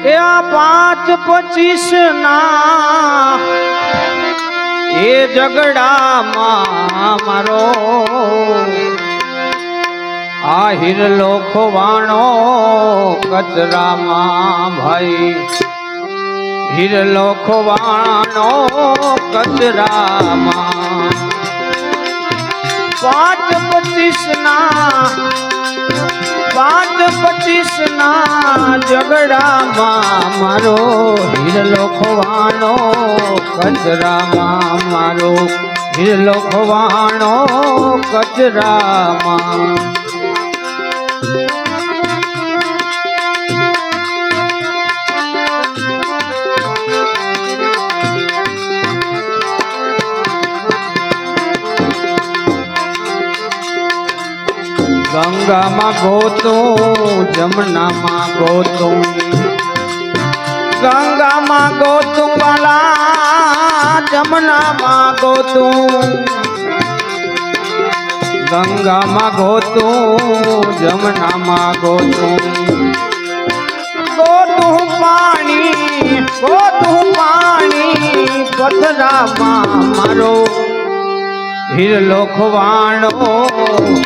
એ આ 5-25 ના એ ઝઘડામાં મારો આ હિરલો ખોવાણો કચરામાં ભાઈ હિરલો ખોવાણો કચરામાં 5-25 ના ઝઘડામાં મારો હિરલો ખોવાણો કચરામાં મારો હિરલો ખોવાણો કચરામાં ગંગામાં ગોતું જમનામાં ગોતું ગંગામાં ગોતું વાલા જમનામાં ગોતું ગંગામાં ગોતું જમનામાં ગોતું ગોતું પાણી પથરામાં મારો હિરલો ખોવાણો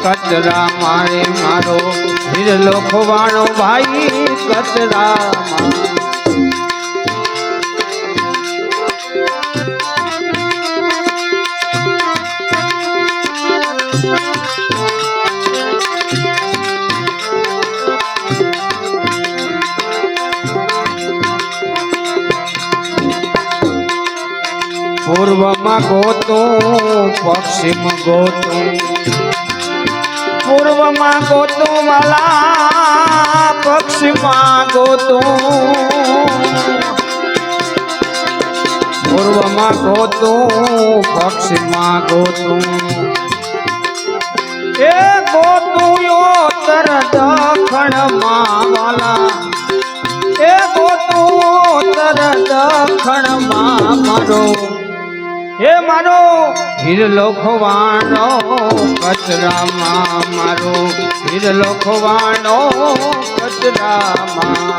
કચરા મારે મારો હિરલો ખોવાણો ભાઈ કચરામાં પૂર્વમાં ગોતું પશ્ચિમ ગોતું પૂર્વમાં ગોતું વાલા પશ્ચિમમાં ગોતું પૂર્વમાં ગોતું પશ્ચિમમાં ગોતું એ ગોતું યોતર દખણમાં વાલા એ ગોતું યોતર દખણમાં મારો હે મારો હિરલો ખોવાણો કચરામાં મારો હિરલો ખોવાણો કચરામાં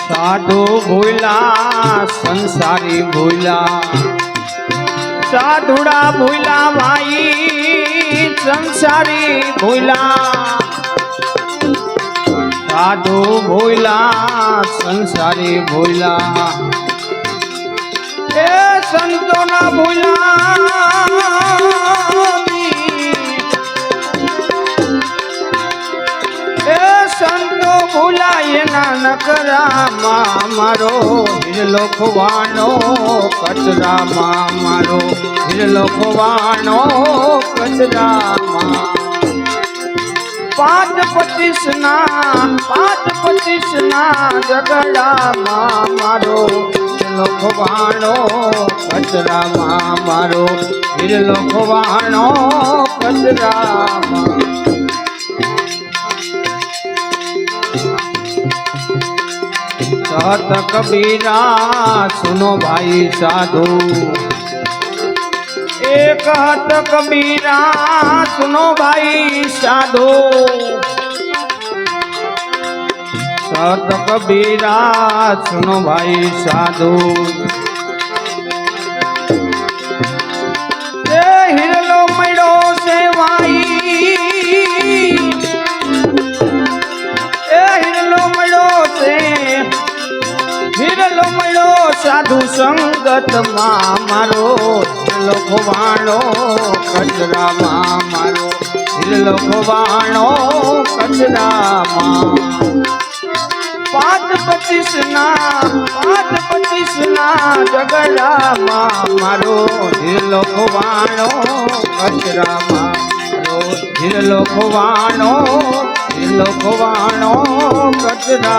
સાધુ ભૂલા સંસારી ભૂલા સાધુડા ભૂલા ભાઈ સંસારી ભૂલા સાધુ ભૂલા સંસારી ભૂલા એ સંતોના ભૂલા એ સંતો ભૂલા એના નકરામાં મારો હિરલો ખોવાણો કચરામાં મારો હિરલો ખોવાણો કચરામાં 5-25 ના ઝઘડામાં મારો હિરલો ખોવાણો કચરામાં મારો હિરલો ખોવાણો કચરામાં कहत कबीरा सुनो भाई साधु एक कहत कबीरा सुनो भाई साधु कहत कबीरा सुनो भाई साधु हिरलो मड़ो से भाई हिरलो मड़ो से हिरलो मड़ो साधु संगत मारो हिरलो खवाणो कचरा मारो हिरलो खवाणो कचरा 5-25 ना झगड़ा मारो हिरलो खवाणो कचरा मारो हिरलो खवाणो कचरा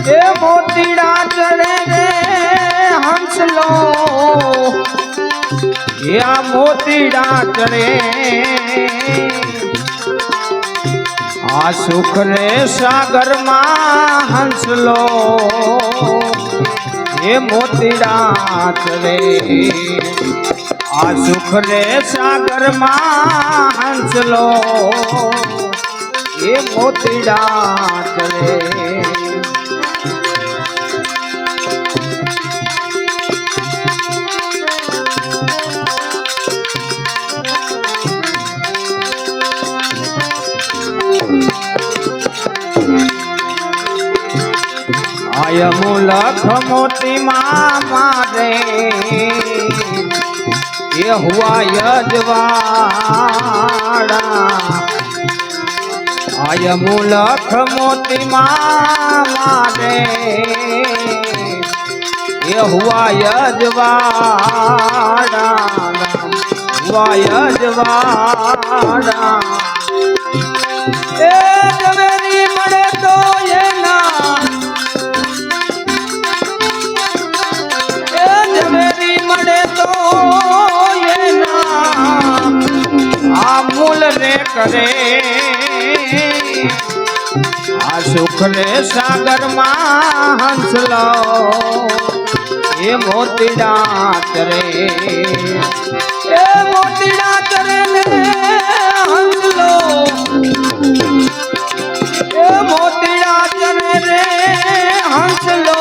ए मोतीड़ा चढ़े रे हंसलो એ આ મોતીડા ચડે આ સુખ રે સાગરમાં હંસલો એ મોતીડા ચડે આ સુખ રે સાગરમાં હંસલો એ મોતીડા ચડે મૂલખ મોતી મારે એ હુઆ યજવાડા આય મૂલખ મોતી મારે એ હુઆ યજવાડા હુઆ યજવાડા એ જવેરી મળે તો એના કરે આ સુખ રે સાગરમાં હંસલો એ મોતીડા ચરે એ મોતીડા ચરે ને હંસલો એ મોતીડા ચરે રે હંસલો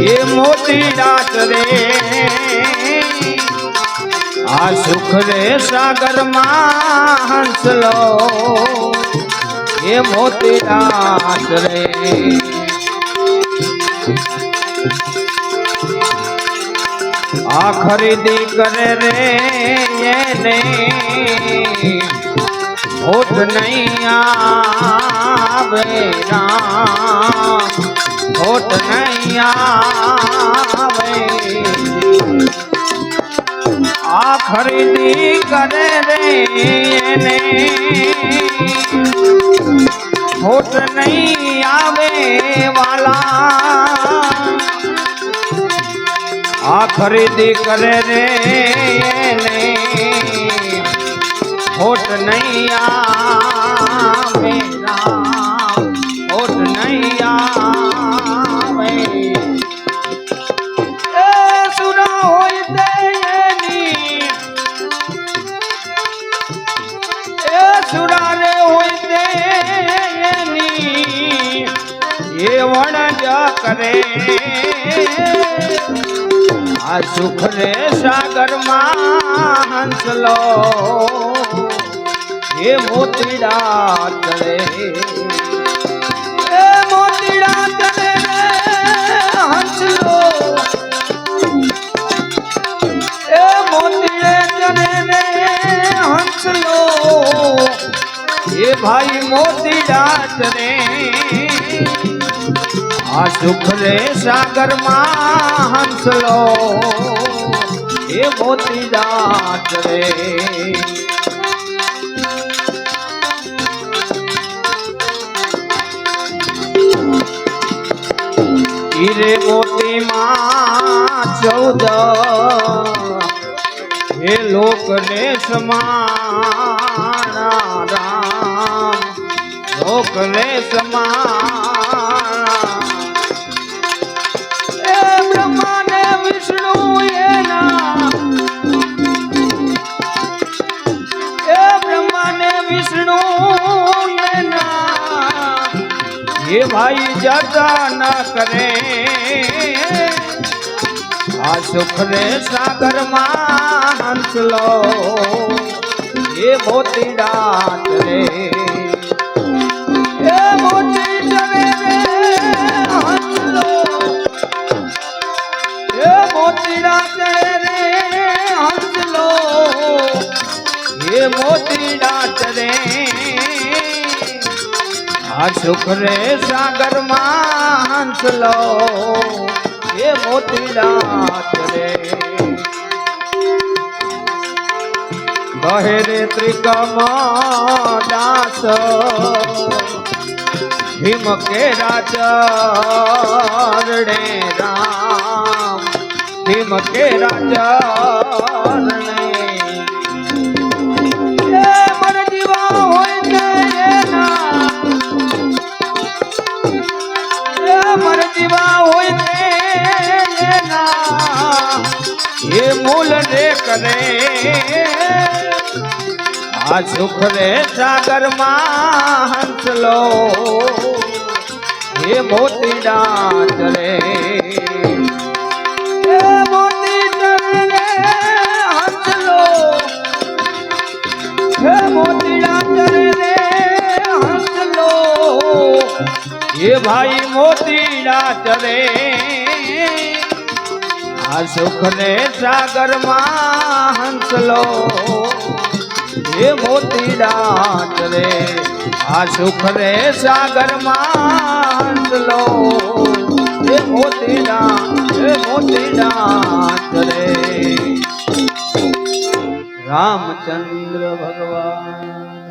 એ મોતીડા ચરે આ સુખ રે સાગરમાં હંસલો એ મોતીડા ચરે આ ખરીદી કરે રે એને હોઠ નહીં આવે રામ હોઠ નહીં આવે આ ખરીદી કરે રે એને હોઠ નહીં આવે વાલા આ ખરીદી કરે રે એને હોઠ નહીં આવે રામ હોઠ નહીં આવે એ સુરા હોય તે સુરારે હોય તે એ વણજ કરે આ સુખ રે સાગરમાં હંસલો એ મોતીડા ચડે એ મોતીડા ચડે હંસલો એ મોતીડે ચડે રે હંસલો એ ભાઈ મોતીડા ચડે આ સુખ રે સાગરમાં હંસલો એ મોતીડા ચડે હીરે મોતી માં 14 હે લોક ને સમાણા રામ લોક ને સમાણા એ બ્રહ્મા ને વિષ્ણુ એના એ બ્રહ્મા ને વિષ્ણુ એના એ ભાઈ જતા ન કરે આ સુખ રે સાગરમાં હંસલો એ મોતીડા ચડે એ મોતી ચડે રે હંસલો એ મોતીડા ચડે રે હંસલો એ મોતીડા ચડે આ સુખ રે સાગરમાં હંસલો એ મોતીડા ચડે કહે રે ત્રિકમ દાસ ભીમ કે રાજા રે રામ ભીમ કે રાજા મૂલ રે કરે આ સુખ રે સાગર માં હંસલો હે મોતીડા ચરે હે મોતી ચરે હંસલો હે મોતીડા ચરે રે હંસલો હે ભાઈ મોતીડા ચરે આ સુખ ને સાગર માં હંસલો હે મોતીડા ચરે આ સુખ રે સાગર માં હંસલો હે મોતીડા ચરે રામચંદ્ર ભગવાન